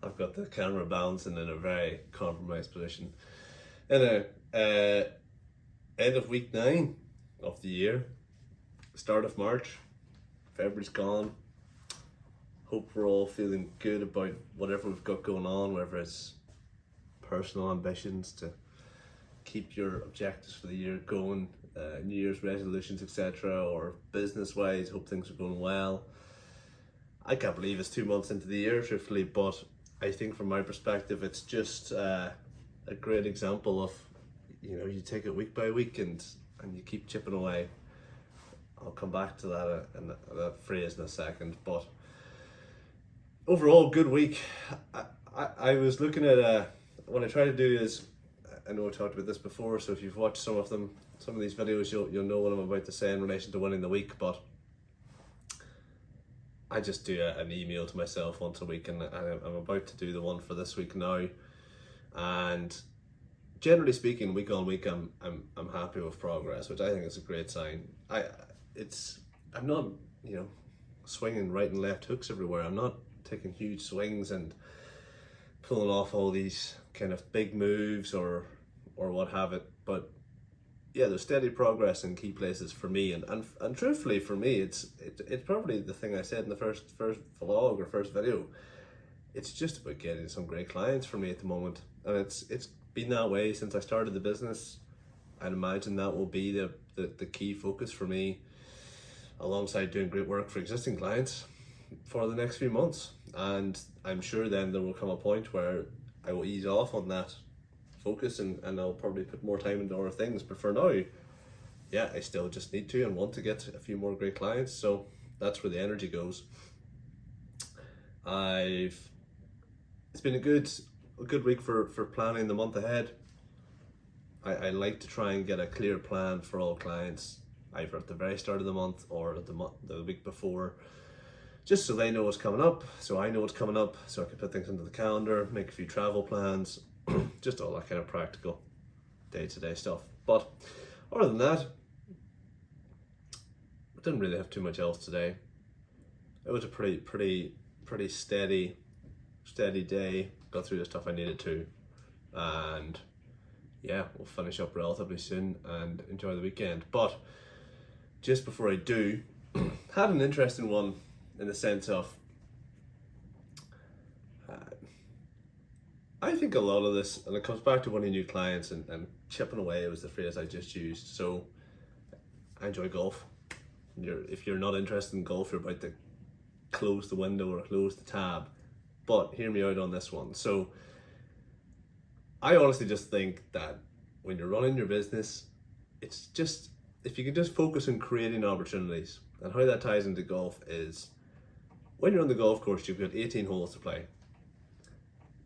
I've got the camera balancing in a very compromised position. In a end of week 9 of the year, start of March, February's gone. Hope we're all feeling good about whatever we've got going on, whether it's personal ambitions to keep your objectives for the year going, New Year's resolutions, etc., or business wise, hope things are going well. I can't believe it's 2 months into the year, truthfully, but I think from my perspective, it's just a great example of, you take it week by week and you keep chipping away. I'll come back to that phrase in a second, but overall, good week. I was looking at what I try to do is, I know I talked about this before, so if you've watched some of these videos, you'll know what I'm about to say in relation to winning the week, but I just do an email to myself once a week, and I'm about to do the one for this week now. And generally speaking, week on week, I'm happy with progress, which I think is a great sign. I'm not swinging right and left hooks everywhere. I'm not taking huge swings and pulling off all these kind of big moves or what have it. But yeah, there's steady progress in key places for me, and truthfully for me, it's probably the thing I said in the first vlog or first video. It's just about getting some great clients for me at the moment, and it's been that way since I started the business. I'd imagine that will be the key focus for me, alongside doing great work for existing clients for the next few months. And I'm sure then there will come a point where I will ease off on that focus and I'll probably put more time into other things. But for now, yeah, I still just need to and want to get a few more great clients. So that's where the energy goes. It's been a good week for planning the month ahead. I like to try and get a clear plan for all clients, either at the very start of the month or the week before, just so they know what's coming up, so I know what's coming up, so I can put things into the calendar, make a few travel plans, just all that kind of practical day-to-day stuff. But other than that, I didn't really have too much else today. It was a pretty steady day. Got through the stuff I needed to, and yeah, we'll finish up relatively soon and enjoy the weekend. But just before I do, had an interesting one in the sense of, I think a lot of this, and it comes back to winning new clients and chipping away was the phrase I just used. So I enjoy golf. If you're not interested in golf, you're about to close the window or close the tab. But hear me out on this one. So I honestly just think that when you're running your business, it's just, if you can just focus on creating opportunities, and how that ties into golf is, when you're on the golf course, you've got 18 holes to play,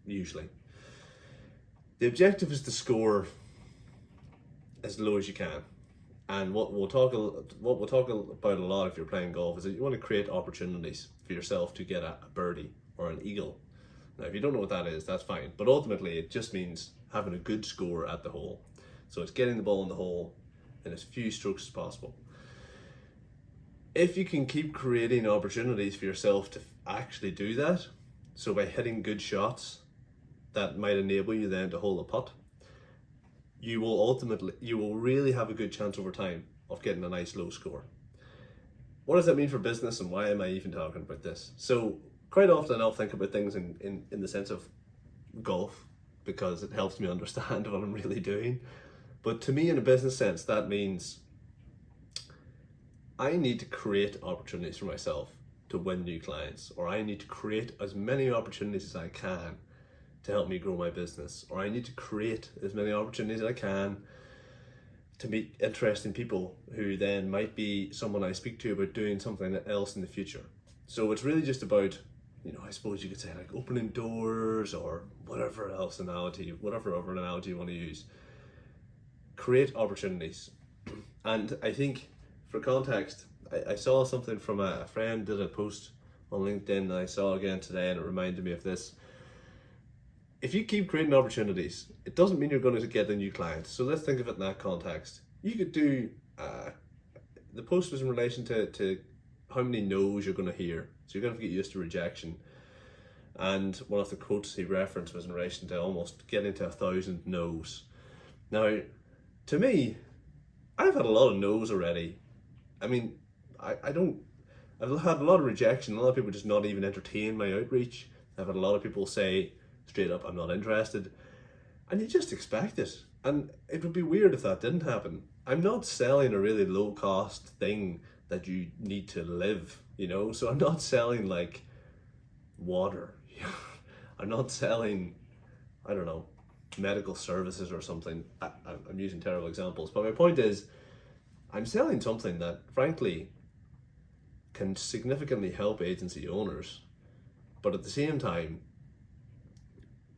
usually. The objective is to score as low as you can. And what we'll talk about a lot if you're playing golf is that you want to create opportunities for yourself to get a birdie or an eagle. Now, if you don't know what that is, that's fine. But ultimately, it just means having a good score at the hole. So it's getting the ball in the hole in as few strokes as possible. If you can keep creating opportunities for yourself to actually do that, so by hitting good shots that might enable you then to hold a putt, you will really have a good chance over time of getting a nice low score. What does that mean for business, and why am I even talking about this? So quite often I'll think about things in the sense of golf, because it helps me understand what I'm really doing. But to me, in a business sense, that means I need to create opportunities for myself to win new clients, or I need to create as many opportunities as I can to help me grow my business, or I need to create as many opportunities as I can to meet interesting people who then might be someone I speak to about doing something else in the future. So it's really just about, I suppose you could say, like, opening doors, or whatever other analogy you want to use. Create opportunities. And I think, for context, I saw something from a friend did a post on LinkedIn, and I saw again today, and it reminded me of this. If you keep creating opportunities, it doesn't mean you're going to get a new client. So let's think of it in that context. You could do, the post was in relation to how many no's you're going to hear. So you're going to have to get used to rejection. And one of the quotes he referenced was in relation to almost getting to 1,000 no's. Now, to me, I've had a lot of no's already. I mean, I've had a lot of rejection. A lot of people just not even entertain my outreach. I've had a lot of people say straight up, I'm not interested. And you just expect it. And it would be weird if that didn't happen. I'm not selling a really low cost thing that you need to live, So I'm not selling like water. I'm not selling, I don't know, medical services or something. I'm using terrible examples, but my point is, I'm selling something that frankly can significantly help agency owners, but at the same time,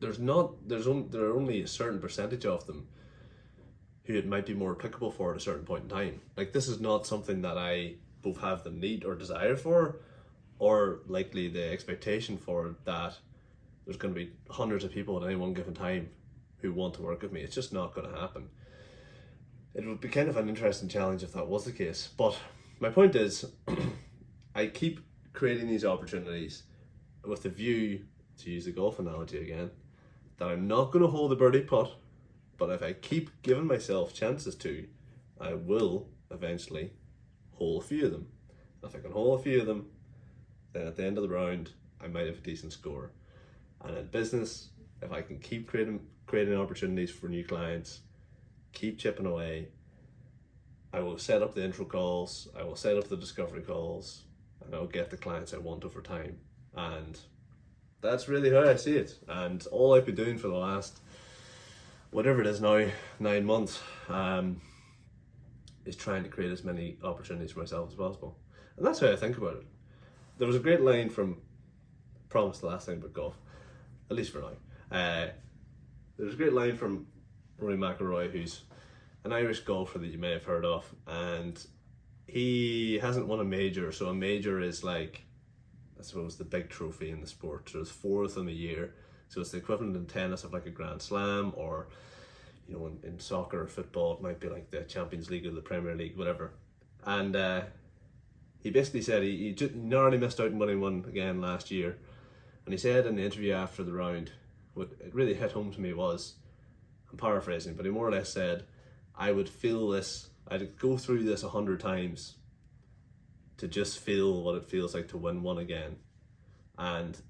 there are only a certain percentage of them who it might be more applicable for at a certain point in time. Like, this is not something that I both have the need or desire for, or likely the expectation for, that there's going to be hundreds of people at any one given time who want to work with me. It's just not going to happen. It would be kind of an interesting challenge if that was the case. But my point is, I keep creating these opportunities with the view, to use the golf analogy again, that I'm not going to hold the birdie putt, but if I keep giving myself chances to, I will eventually hole a few of them. If I can hole a few of them, then at the end of the round, I might have a decent score. And in business, if I can keep creating opportunities for new clients, keep chipping away, I will set up the intro calls, I will set up the discovery calls, and I'll get the clients I want over time. And that's really how I see it. And all I've been doing for the last, whatever it is now, 9 months, is trying to create as many opportunities for myself as possible. And that's how I think about it. There was a great line from, promise the last thing about golf, at least for now. There's a great line from Rory McIlroy, who's an Irish golfer that you may have heard of, and he hasn't won a major. So a major is like, I suppose, the big trophy in the sport. So there's 4 of them a year. So it's the equivalent in tennis of like a Grand Slam, or in soccer or football, it might be like the Champions League or the Premier League, whatever. And he basically said he narrowly missed out on winning one again last year. And he said in the interview after the round, what it really hit home to me was, I'm paraphrasing, but he more or less said, I would feel this, I'd go through this 100 times to just feel what it feels like to win one again. And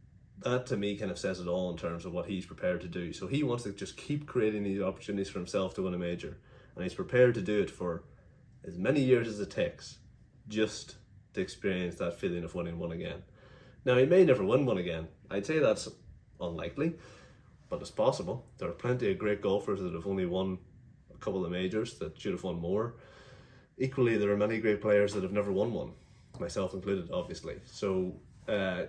that to me kind of says it all in terms of what he's prepared to do. So he wants to just keep creating these opportunities for himself to win a major, and he's prepared to do it for as many years as it takes just to experience that feeling of winning one again. Now, he may never win one again. I'd say that's unlikely, but it's possible. There are plenty of great golfers that have only won a couple of majors that should have won more. Equally, there are many great players that have never won one, myself included, obviously. So, I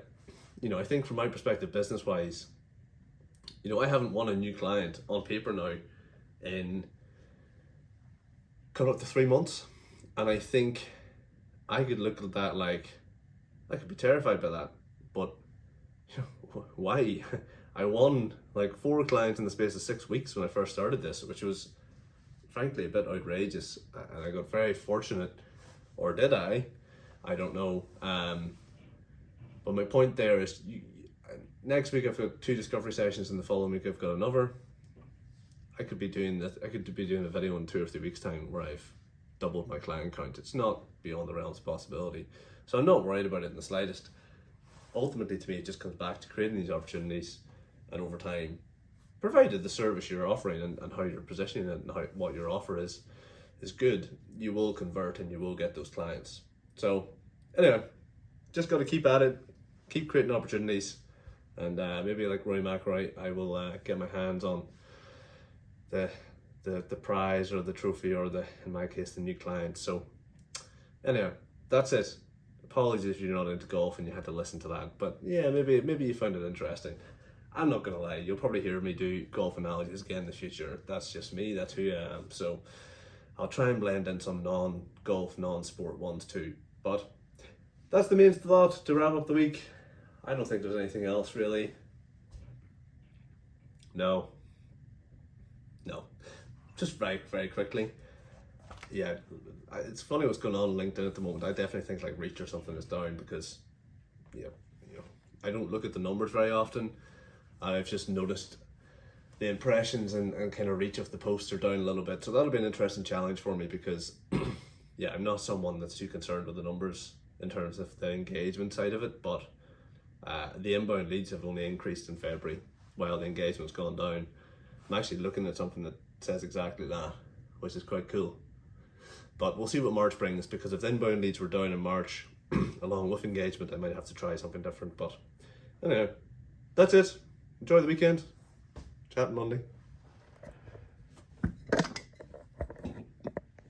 think from my perspective, business-wise, I haven't won a new client on paper now in coming up to 3 months. And I think I could look at that like, I could be terrified by that, but why? I won like 4 clients in the space of 6 weeks when I first started this, which was frankly a bit outrageous. And I got very fortunate, or did I? I don't know. But my point there is, next week I've got 2 discovery sessions, and the following week I've got another. I could be doing a video in 2 or 3 weeks' time where I've doubled my client count. It's not beyond the realms of possibility. So I'm not worried about it in the slightest. Ultimately, to me, it just comes back to creating these opportunities, and over time, provided the service you're offering and how you're positioning it and what your offer is good, you will convert and you will get those clients. So anyway, just got to keep at it, keep creating opportunities, and maybe like Rory McIlroy, I will get my hands on the prize or the trophy, or in my case, the new client. So anyway, that's it. Apologies if you're not into golf and you had to listen to that, but yeah, maybe you found it interesting. I'm not gonna lie, you'll probably hear me do golf analogies again in the future. That's just me, that's who I am. So I'll try and blend in some non-golf, non-sport ones too. But that's the main thought to wrap up the week. I don't think there's anything else really. No. Just very, very quickly. Yeah, it's funny what's going on LinkedIn at the moment. I definitely think like reach or something is down because, I don't look at the numbers very often. I've just noticed the impressions and kind of reach of the posts are down a little bit. So that'll be an interesting challenge for me because yeah, I'm not someone that's too concerned with the numbers in terms of the engagement side of it, but the inbound leads have only increased in February while the engagement's gone down. I'm actually looking at something that says exactly that, which is quite cool. But we'll see what March brings, because if the inbound leads were down in March, along with engagement, I might have to try something different. But anyway, that's it. Enjoy the weekend. Chat Monday.